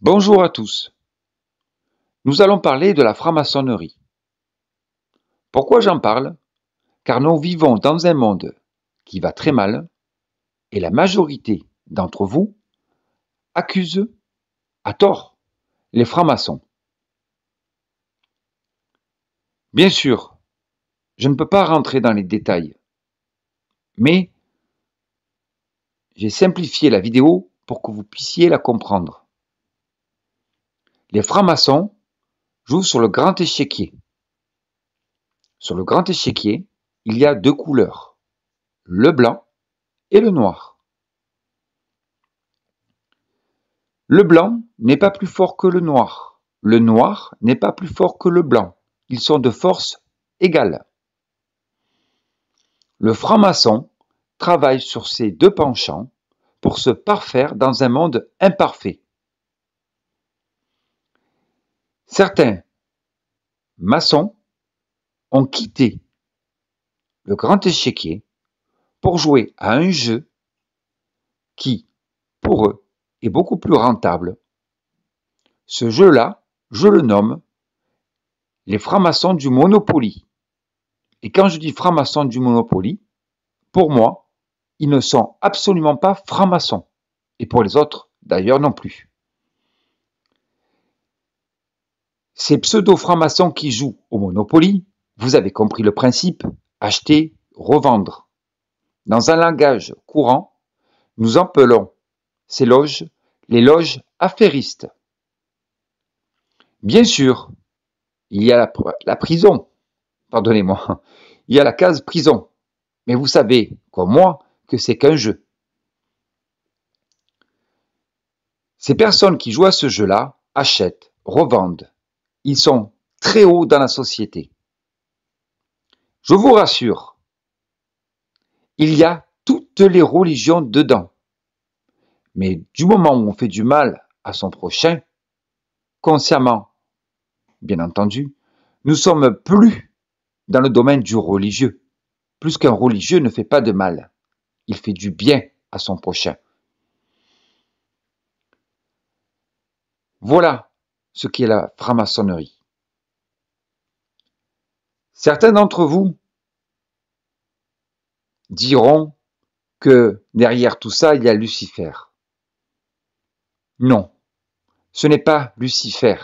Bonjour à tous. Nous allons parler de la franc-maçonnerie. Pourquoi j'en parle? Car nous vivons dans un monde qui va très mal et la majorité d'entre vous accuse, à tort, les francs-maçons. Bien sûr, je ne peux pas rentrer dans les détails, mais j'ai simplifié la vidéo pour que vous puissiez la comprendre. Les francs-maçons jouent sur le grand échiquier. Sur le grand échiquier, il y a deux couleurs, le blanc et le noir. Le blanc n'est pas plus fort que le noir n'est pas plus fort que le blanc. Ils sont de force égale. Le franc-maçon travaille sur ces deux penchants pour se parfaire dans un monde imparfait. Certains maçons ont quitté le grand échiquier pour jouer à un jeu qui, pour eux, est beaucoup plus rentable. Ce jeu-là, je le nomme les francs-maçons du Monopoly. Et quand je dis francs-maçons du Monopoly, pour moi, ils ne sont absolument pas francs-maçons. Et pour les autres, d'ailleurs, non plus. Ces pseudo-francs-maçons qui jouent au Monopoly, vous avez compris le principe, acheter, revendre. Dans un langage courant, nous appelons ces loges les loges affairistes. Bien sûr, il y a la prison, pardonnez-moi, il y a la case prison. Mais vous savez, comme moi, que c'est qu'un jeu. Ces personnes qui jouent à ce jeu-là achètent, revendent. Ils sont très hauts dans la société. Je vous rassure, il y a toutes les religions dedans. Mais du moment où on fait du mal à son prochain, consciemment, bien entendu, nous sommes plus dans le domaine du religieux. Plus qu'un religieux ne fait pas de mal. Il fait du bien à son prochain. Voilà ce qu'est la franc-maçonnerie. Certains d'entre vous diront que derrière tout ça, il y a Lucifer. Non, ce n'est pas Lucifer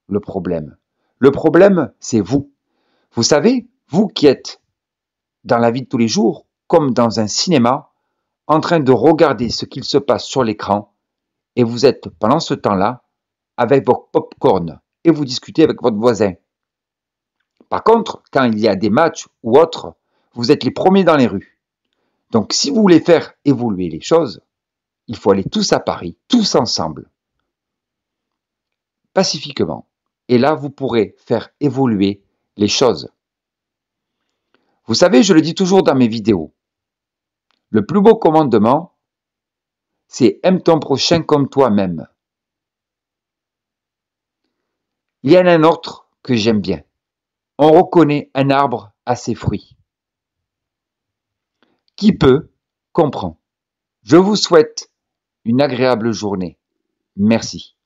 le problème. Le problème, c'est vous. Vous savez, vous qui êtes dans la vie de tous les jours, comme dans un cinéma, en train de regarder ce qu'il se passe sur l'écran, et vous êtes pendant ce temps-là avec votre pop-corn et vous discutez avec votre voisin. Par contre, quand il y a des matchs ou autres, vous êtes les premiers dans les rues. Donc si vous voulez faire évoluer les choses, il faut aller tous à Paris, tous ensemble, pacifiquement. Et là, vous pourrez faire évoluer les choses. Vous savez, je le dis toujours dans mes vidéos, le plus beau commandement, c'est aime ton prochain comme toi-même. Il y en a un autre que j'aime bien. On reconnaît un arbre à ses fruits. Qui peut, comprend. Je vous souhaite une agréable journée. Merci.